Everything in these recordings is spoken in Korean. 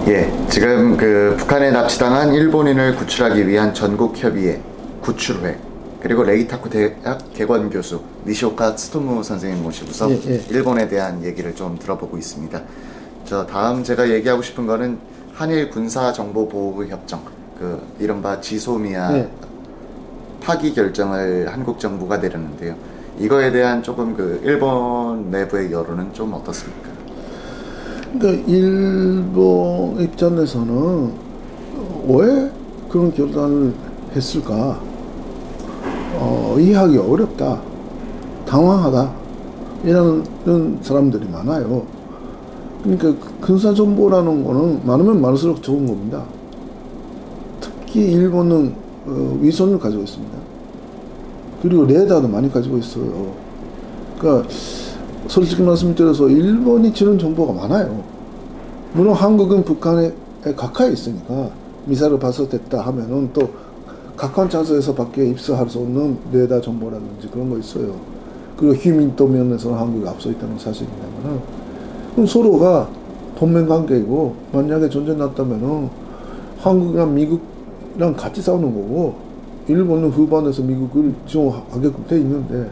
예, 지금 그 북한에 납치당한 일본인을 구출하기 위한 전국협의회 구출회, 그리고 레이타쿠 대학 개관교수 니시오카 스토무 선생님 모시고서 일본에 대한 얘기를 좀 들어보고 있습니다. 다음 제가 얘기하고 싶은 거는 한일 군사정보보호협정, 그 이른바 지소미아 파기 결정을 한국 정부가 내렸는데요. 이거에 대한 조금 그 일본 내부의 여론은 좀 어떻습니까? 그러니까 일본 입장에서는 왜 그런 결단을 했을까? 이해하기 어렵다, 당황하다, 이런 사람들이 많아요. 그러니까 군사정보라는 거는 많으면 많을수록 좋은 겁니다. 특히 일본은 위성을 가지고 있습니다. 그리고 레이더도 많이 가지고 있어요. 그러니까 솔직히 말씀드려서 일본이 주는 정보가 많아요. 물론 한국은 북한에 가까이 있으니까 미사일을 발사됐다 하면은 또 가까운 장소에서 밖에 입수할 수 없는 레이더 정보라든지 그런 거 있어요. 그리고 휴민도 면에서는 한국이 앞서 있다는 사실이냐면은, 그럼 서로가 동맹 관계이고, 만약에 전쟁 났다면은 한국이랑 미국이랑 같이 싸우는 거고, 일본은 후반에서 미국을 지원하게끔 돼 있는데,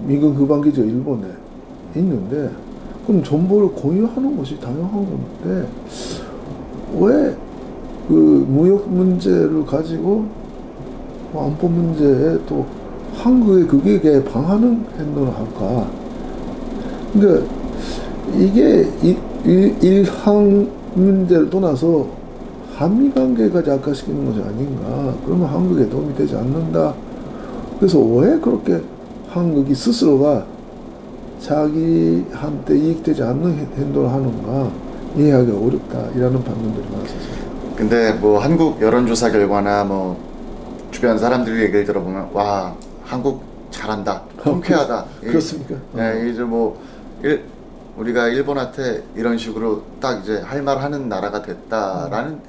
미국 후방 기지가 일본에 있는데, 그럼 정보를 공유하는 것이 당연한 건데, 왜 그 무역 문제를 가지고 안보 문제에 또 한국의 그게 개방하는 행동을 할까? 그러니까 이게 일항 문제를 떠나서 한미 관계까지 악화시키는 것이 아닌가? 그러면 한국에 도움이 되지 않는다. 그래서 왜 그렇게 한국이 스스로가 자기한테 이익되지 않는 행동을 하는가 이해하기 어렵다, 이라는 반론들이 많았었어요. 근데 뭐 한국 여론조사 결과나 뭐 주변 사람들 얘기를 들어보면, 와, 한국 잘한다, 통쾌하다. 그렇습니까? 네, 이제 뭐 우리가 일본한테 이런 식으로 딱 이제 할 말 하는 나라가 됐다라는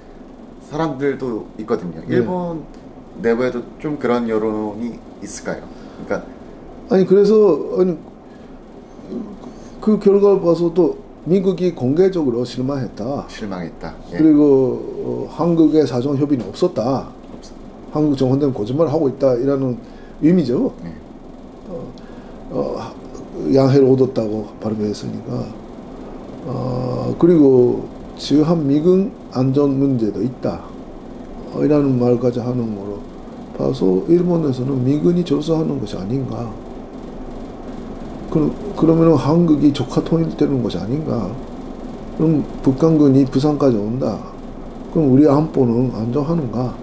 사람들도 있거든요. 일본 내부에도 좀 그런 여론이 있을까요? 그러니까 그래서 그 결과를 봐서도 미국이 공개적으로 실망했다. 예. 그리고 한국의 사정 협의는 없었다. 한국 정권은 거짓말을 하고 있다, 이라는 의미죠. 양해를 얻었다고 발표했으니까. 그리고 지금 미군 안전 문제도 있다, 이라는 말까지 하는 거로 봐서 일본에서는 미군이 절수하는 것이 아닌가. 그러면 한국이 조카 통일되는 것이 아닌가. 그럼 북한군이 부산까지 온다. 그럼 우리 안보는 안정하는가.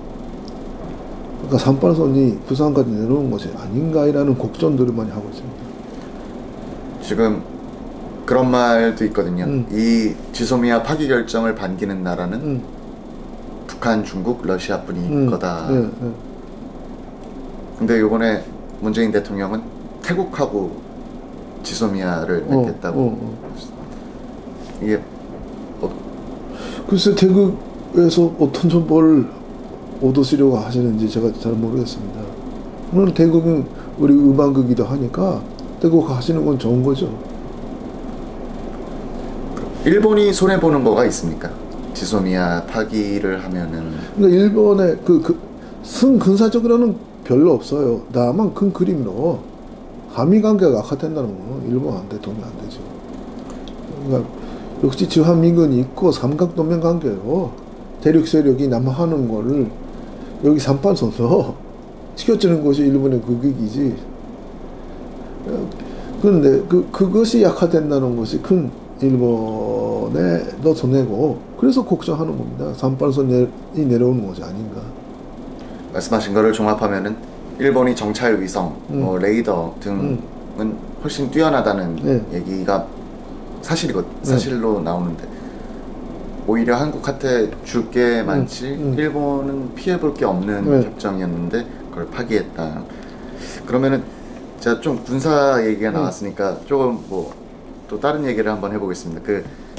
그러니까 38선이 부산까지 내려오는 것이 아닌가라는 걱정들을 많이 하고 있습니다. 지금 그런 말도 있거든요. 이 지소미아 파기 결정을 반기는 나라는 북한, 중국, 러시아뿐인 거다. 근데 이번에 문재인 대통령은 태국하고 지소미아를 맺겠다고. 이게 글쎄, 태국에서 어떤 정보를 얻으시려고 하시는지 제가 잘 모르겠습니다. 물론 태국은 우리 음악극이기도 하니까 태국 하시는 건 좋은 거죠. 일본이 손해 보는 거가 있습니까? 지소미아 파기를 하면은. 그러니까 일본의 군사적으로는 별로 없어요. 다만 큰 그림으로 한미 관계가 악화된다는 건 일본한테 도움이 안 되죠. 그러니까 역시 주한미군이 있고 삼각동맹 관계로 대륙 세력이 남하하는 거를 여기 38선서 지켜주는 것이 일본의 국익이지. 그런데 그것이 약화된다는 것이 큰 일본에도 손해고, 그래서 걱정하는 겁니다. 38선이 내려오는 것이 아닌가. 말씀하신 거를 종합하면은 일본이 정찰 위성, 뭐 레이더 등은 훨씬 뛰어나다는 얘기가 사실로 나오는데, 오히려 한국한테 줄 게 많지 일본은 피해볼 게 없는 협정이었는데 그걸 파기했다. 그러면은 제가 좀 군사 얘기가 나왔으니까 조금 뭐 또 다른 얘기를 한번 해보겠습니다.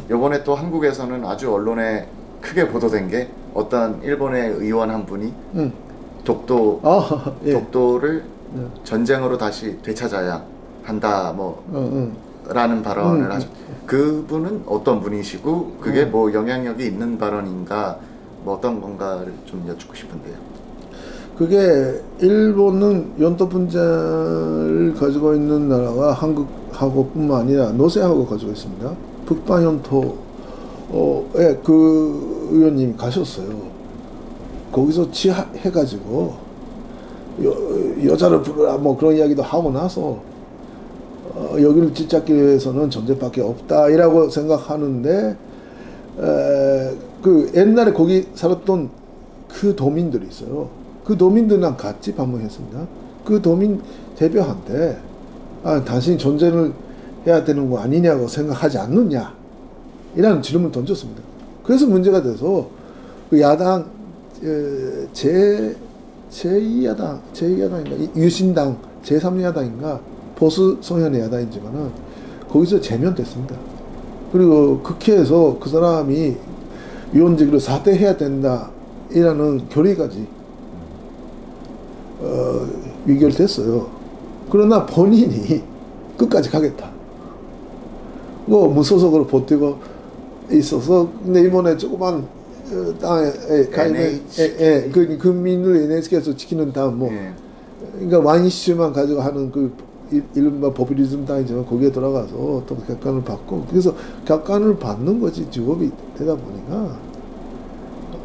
요번에 또 한국에서는 아주 언론에 크게 보도된 게, 어떤 일본의 의원 한 분이 독도를 전쟁으로 다시 되찾아야 한다, 라는 발언을 하셨. 그분은 어떤 분이시고 그게 뭐 영향력이 있는 발언인가 뭐 어떤 건가를 좀 여쭙고 싶은데요. 그게 일본은 연도 분자를 가지고 있는 나라가 한국하고 뿐만 아니라 노세하고 가지고 있습니다. 북방 연토에 그 의원님이 가셨어요. 거기서 취해가지고 여자를 부르라 뭐 그런 이야기도 하고 나서 여기를 짓잡기 위해서는 전쟁밖에 없다 이라고 생각하는데 그 옛날에 거기 살았던 그 도민들이 있어요. 그 도민들이랑 같이 방문했습니다. 그 도민 대표한테 당신이 전쟁을 해야 되는 거 아니냐고 생각하지 않느냐 이라는 질문을 던졌습니다. 그래서 문제가 돼서 그 야당 제2야당인가 유신당 제3야당인가 보수 성향의 야당이지만은 거기서 제면됐습니다. 그리고 국회에서 그 사람이 위원직으로 사퇴해야 된다 이라는 결의까지 위결됐어요. 그러나 본인이 끝까지 가겠다. 뭐 무소속으로 버티고 있어서 근데 이번에 조그만 땅에 가입해 그 국민을 NHK에서 지키는 당 뭐 그러니까 와인시만 가지고 하는 그 이른바 포퓰리즘 당이지만 거기에 들어가서 또 객관을 받고 그래서 객관을 받는 것이 직업이 되다 보니까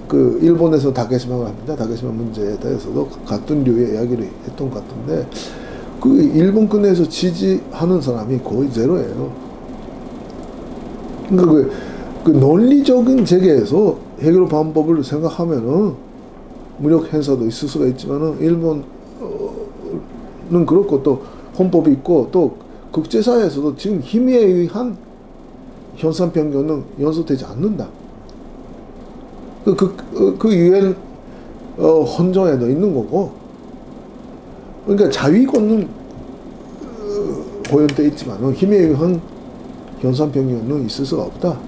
그 일본에서 다케시마가 합니다. 다케시마 문제에 대해서도 같은 류의 이야기를 했던 것 같은데 그 일본권에서 지지하는 사람이 거의 제로예요. 그러니까 그 논리적인 세계에서 해결 방법을 생각하면은 무력 행사도 있을 수가 있지만은 일본은 그렇고 또 헌법이 있고 또 국제사회에서도 지금 힘에 의한 현상 변경은 연속되지 않는다. 그 유엔 헌정에도 있는 거고. 그러니까 자위권은 고연돼 있지만은 힘에 의한 현상 변경은 있을 수가 없다.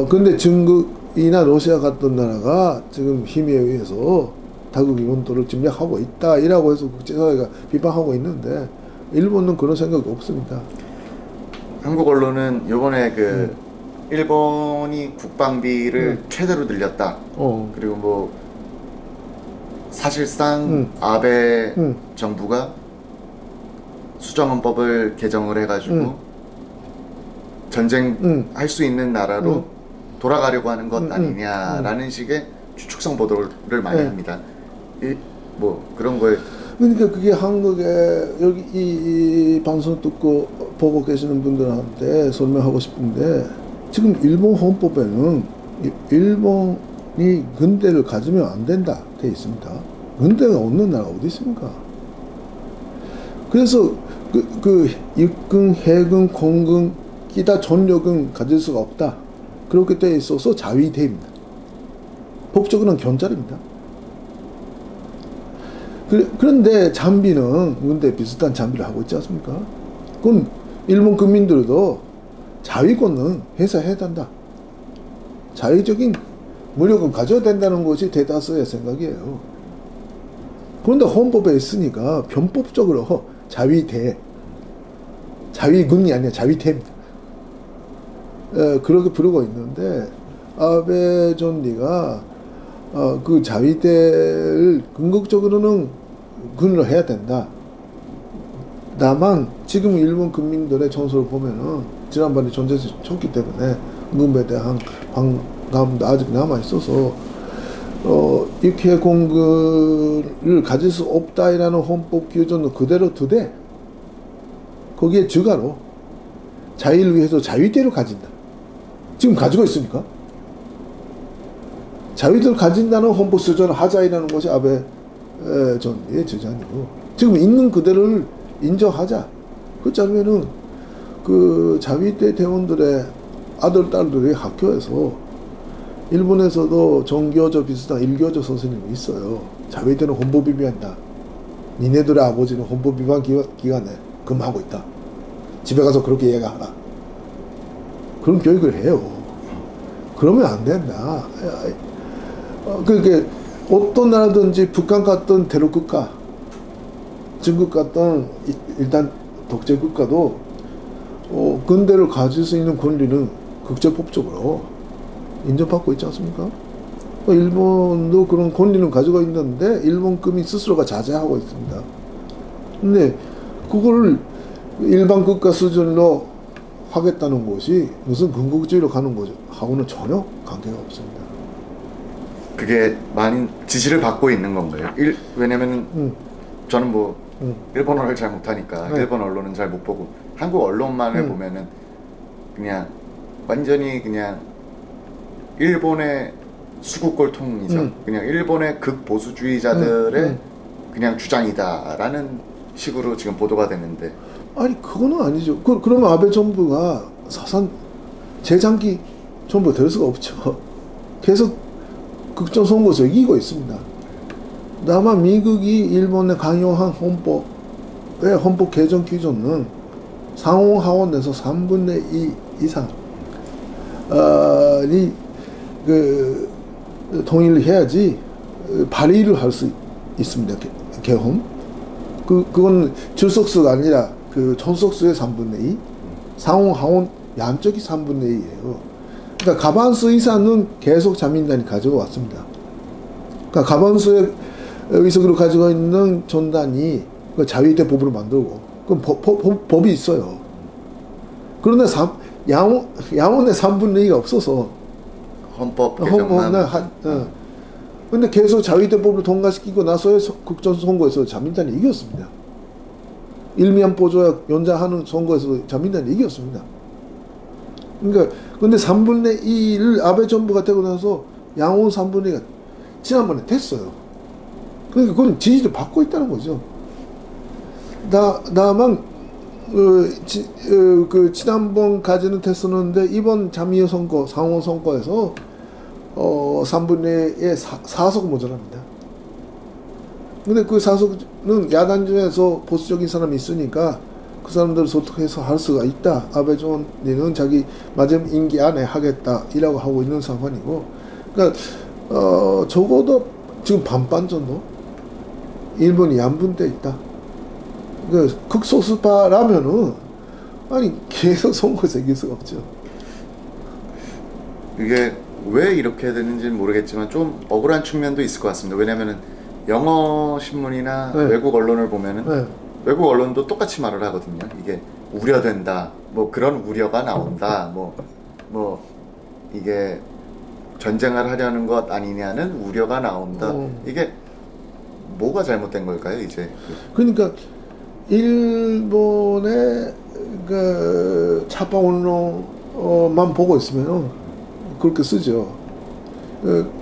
근데 중국이나 러시아 같은 나라가 지금 힘에 의해서 다국의 원도를 침략하고 있다 이라고 해서 국제사회가 비판하고 있는데 일본은 그런 생각이 없습니다. 한국 언론은 요번에 그 일본이 국방비를 최대로 늘렸다. 그리고 뭐 사실상 아베 정부가 수정헌법을 개정을 해가지고 전쟁할 수 있는 나라로 돌아가려고 하는 것 아니냐라는 식의 추측성 보도를 많이 합니다. 뭐 그런 거에 그러니까 그게 한국에 여기 이 방송 듣고 보고 계시는 분들한테 설명하고 싶은데 지금 일본 헌법에는 일본이 군대를 가지면 안 된다 돼 있습니다. 군대가 없는 나라가 어디 있습니까? 그래서 그 육군, 해군, 공군 기타 전력은 가질 수가 없다. 그렇게 돼 있어서 자위대입니다. 법적으로는 견잘입니다. 그런데 장비는 군대 비슷한 장비를 하고 있지 않습니까? 그건 일본 국민들도 자위권은 해야 된다. 자위적인 무력은 가져야 된다는 것이 대다수의 생각이에요. 그런데 헌법에 있으니까 변법적으로 자위군이 아니라 자위대입니다. 그렇게 부르고 있는데 아베 총리가 그 자위대를 궁극적으로는 군으로 해야 된다. 다만 지금 일본 국민들의 정서를 보면은 지난번에 전쟁이 쳤기 때문에 군부에 대한 반감도 아직 남아 있어서 육해공군을 가질 수 없다라는 헌법 규정을 그대로 두되 거기에 추가로 자위를 위해서 자위대를 가진다. 지금 가지고 있습니까? 자위대를 가진다는 헌법 수정을 하자이라는 것이 아베 전의 주장이고 지금 있는 그대로를 인정하자. 그렇지 않으면은 그 자위대 대원들의 아들 딸들이 학교에서 일본에서도 정교조 비슷한 일교조 선생님이 있어요. 자위대는 헌법 위반한다. 니네들의 아버지는 헌법 위반 기간에 근무하고 있다. 집에 가서 그렇게 얘기하라. 그런 교육을 해요. 그러면 안 된다. 그게 어떤 나라든지 북한 같은 대륙국가, 중국 같은 일단 독재 국가도 근대를 가질 수 있는 권리는 국제법적으로 인정받고 있지 않습니까? 일본도 그런 권리는 가지고 있는데 일본급이 스스로가 자제하고 있습니다. 근데 그걸 일반 국가 수준으로 하겠다는 것이 무슨 군국주의로 가는 거죠 하고는 전혀 관계가 없습니다. 그게 많이 지시를 받고 있는 건가요? 왜냐면은 저는 뭐 일본어를 잘 못하니까 네. 일본 언론은 잘 못 보고 한국 언론만을 보면은 그냥 완전히 그냥 일본의 수국골통이죠. 그냥 일본의 극보수주의자들의 그냥 주장이다라는 식으로 지금 보도가 됐는데, 아니 그거는 아니죠. 그러면 아베 정부가 사상 재장기 정부가 될 수가 없죠. 계속 국정 선거에서 이기고 있습니다. 다만 미국이 일본의 강요한 헌법의 헌법 개정 기준은 상원 하원에서 3분의 2 이상 동의를 해야지 발의를 할 수 있습니다. 개헌. 그건 출석수가 아니라 전석수의 3분의 2, 상원 하원 양쪽이 3분의 2예요. 그러니까 과반수 이상은 계속 자민당이 가지고 왔습니다. 그러니까 과반수의 의석으로 가지고 있는 전단이 자위대 법으로 만들고 그 법이 있어요. 그런데 양원의 3분의 2가 없어서 헌법 개정만 근데 계속 자위대법을 통과시키고 나서의 국정선거에서 자민당이 이겼습니다. 일미안 보조약 연장하는 선거에서 자민당이 이겼습니다. 그러니까 근데 3분의 2를 아베 정부가 되고 나서 양원 3분의 2가 지난번에 됐어요. 그러니까 그건 지지를 받고 있다는 거죠. 다만 지난번까지는 됐었는데 이번 자미회 선거, 상원 선거에서 3분의 1의 4석 모자랍니다. 근데 그 4석은 야당 중에서 보수적인 사람이 있으니까 그 사람들을 소통해서 할 수가 있다. 아베 총리는 자기 마지막 임기 안에 하겠다 이라고 하고 있는 상황이고, 그러니까 적어도 지금 반반 정도 일본이 양분돼 있다. 극소수파라면은 아니 계속 선거에서 이길 수가 없죠. 이게 왜 이렇게 되는지는 모르겠지만 좀 억울한 측면도 있을 것 같습니다. 왜냐면은 영어 신문이나 네. 외국 언론을 보면은 네. 외국 언론도 똑같이 말을 하거든요. 이게 우려된다, 뭐 그런 우려가 나온다, 뭐 이게 전쟁을 하려는 것 아니냐는 우려가 나온다. 이게 뭐가 잘못된 걸까요, 이제? 그러니까 일본의 차파 언론만 보고 있으면 그렇게 쓰죠.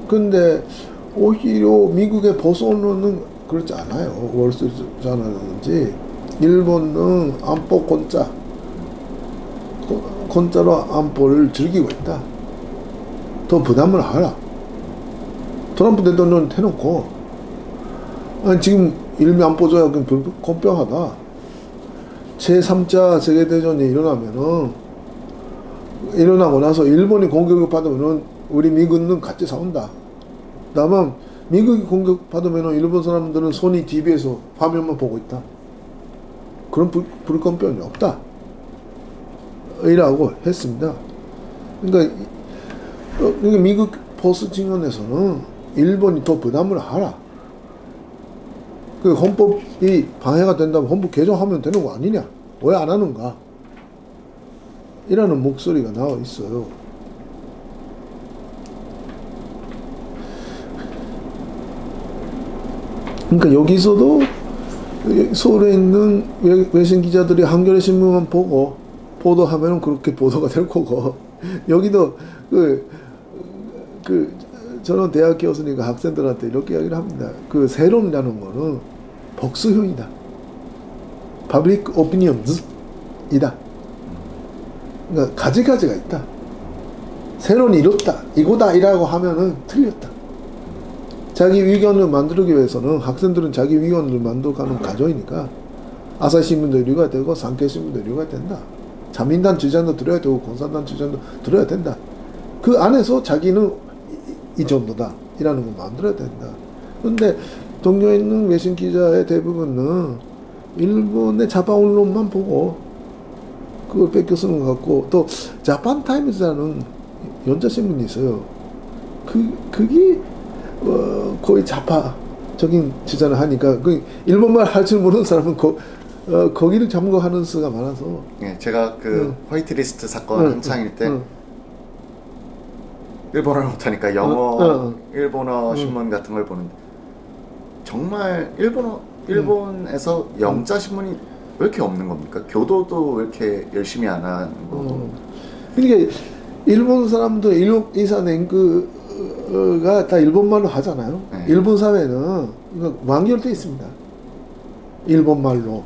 근데 오히려 미국의 보수 언론은 그렇지 않아요. 월스트리트저널이라든지 일본은 안보 건자로 안보를 즐기고 있다. 더 부담을 하라. 트럼프 대통령은 해놓고 지금 일미 안보 조약은 불공평하다. 제3차 세계대전이 일어나고 나서 일본이 공격을 받으면은 우리 미국은 같이 싸운다. 다만 미국이 공격받으면 일본 사람들은 손이 TV에서 화면만 보고 있다. 그런 불공평이 없다. 이라고 했습니다. 그러니까 미국 보수 진영에서는 일본이 더 부담을 하라. 그 헌법이 방해가 된다면 헌법 개정하면 되는 거 아니냐? 왜 안 하는가? 이라는 목소리가 나와 있어요. 그러니까 여기서도 서울에 있는 외신 기자들이 한겨레 신문만 보고 보도하면 그렇게 보도가 될 거고, 여기도 저는 대학 교수니까 학생들한테 이렇게 이야기를 합니다. 세론이라는 거는 복수형이다. Public opinions이다. 그러니까 가지가지가 있다. 세론이 이렇다, 이거다 이라고 하면은 틀렸다. 자기 의견을 만들기 위해서는 학생들은 자기 의견을 만들어가는 과정이니까 아사히신문도 이유가 되고 산케이신문도 이유가 된다. 자민당 주장도 들어야 되고 공산당 주장도 들어야 된다. 그 안에서 자기는 이 정도다 이라는 걸 만들어야 된다. 그런데 동료에 있는 외신 기자의 대부분은 일본의 자파 언론만 보고 그걸 뺏겨 쓰는 것 같고 또 자판 타임즈라는 연자 신문이 있어요. 그게 거의 좌파적인 주장을 하니까 그 일본말 할 줄 모르는 사람은 거기를 참고하는 수가 많아서. 예, 제가 그 화이트리스트 사건 한창일 때 일본어를 못하니까 영어, 일본어 신문 같은 걸 보는데 정말 일본에서 영자 신문이 왜 이렇게 없는 겁니까? 교도도 왜 이렇게 열심히 안 하는 거고. 그러니까 일본 사람도 이사 냉크가 다 일본말로 하잖아요. 네. 일본 사회는 완결돼 있습니다. 일본말로.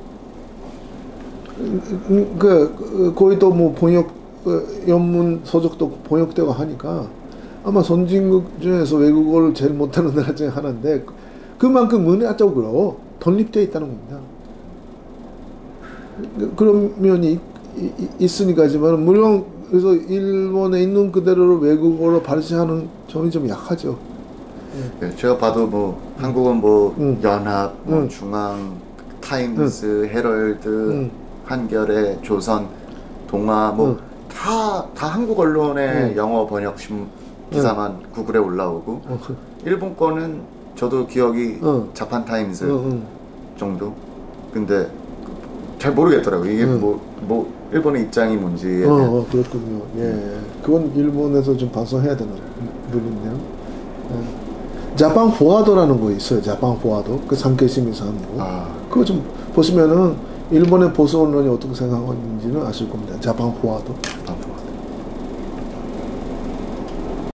거의 또 뭐 번역 연문 서적도 번역되고 하니까 아마 선진국 중에서 외국어를 제일 못하는 나라 중에 하나인데 그만큼 문화적으로 독립되어 있다는 겁니다. 그런 면이 있으니까지만 물론 그래서 일본에 있는 그대로 외국어로 발시하는 점이 좀 약하죠. 네, 제가 봐도 뭐 한국은 뭐 연합, 뭐 중앙, 타임스, 헤럴드, 한겨레, 조선, 동아 뭐 다 한국 언론의 영어 번역 기사만 구글에 올라오고 일본 거는 저도 기억이 자판 타임스 정도. 근데 잘 모르겠더라고요. 이게 뭐 일본의 입장이 뭔지에 대한. 그렇군요. 예, 그건 일본에서 좀 반성해야 되는 부분이네요. 자판 포화도라는 거 있어요. 자판 포화도 그 산케시미에서 하는 거. 그거 좀 보시면은 일본의 보수 언론이 어떻게 생각하는지는 아실 겁니다. 자판 포화도.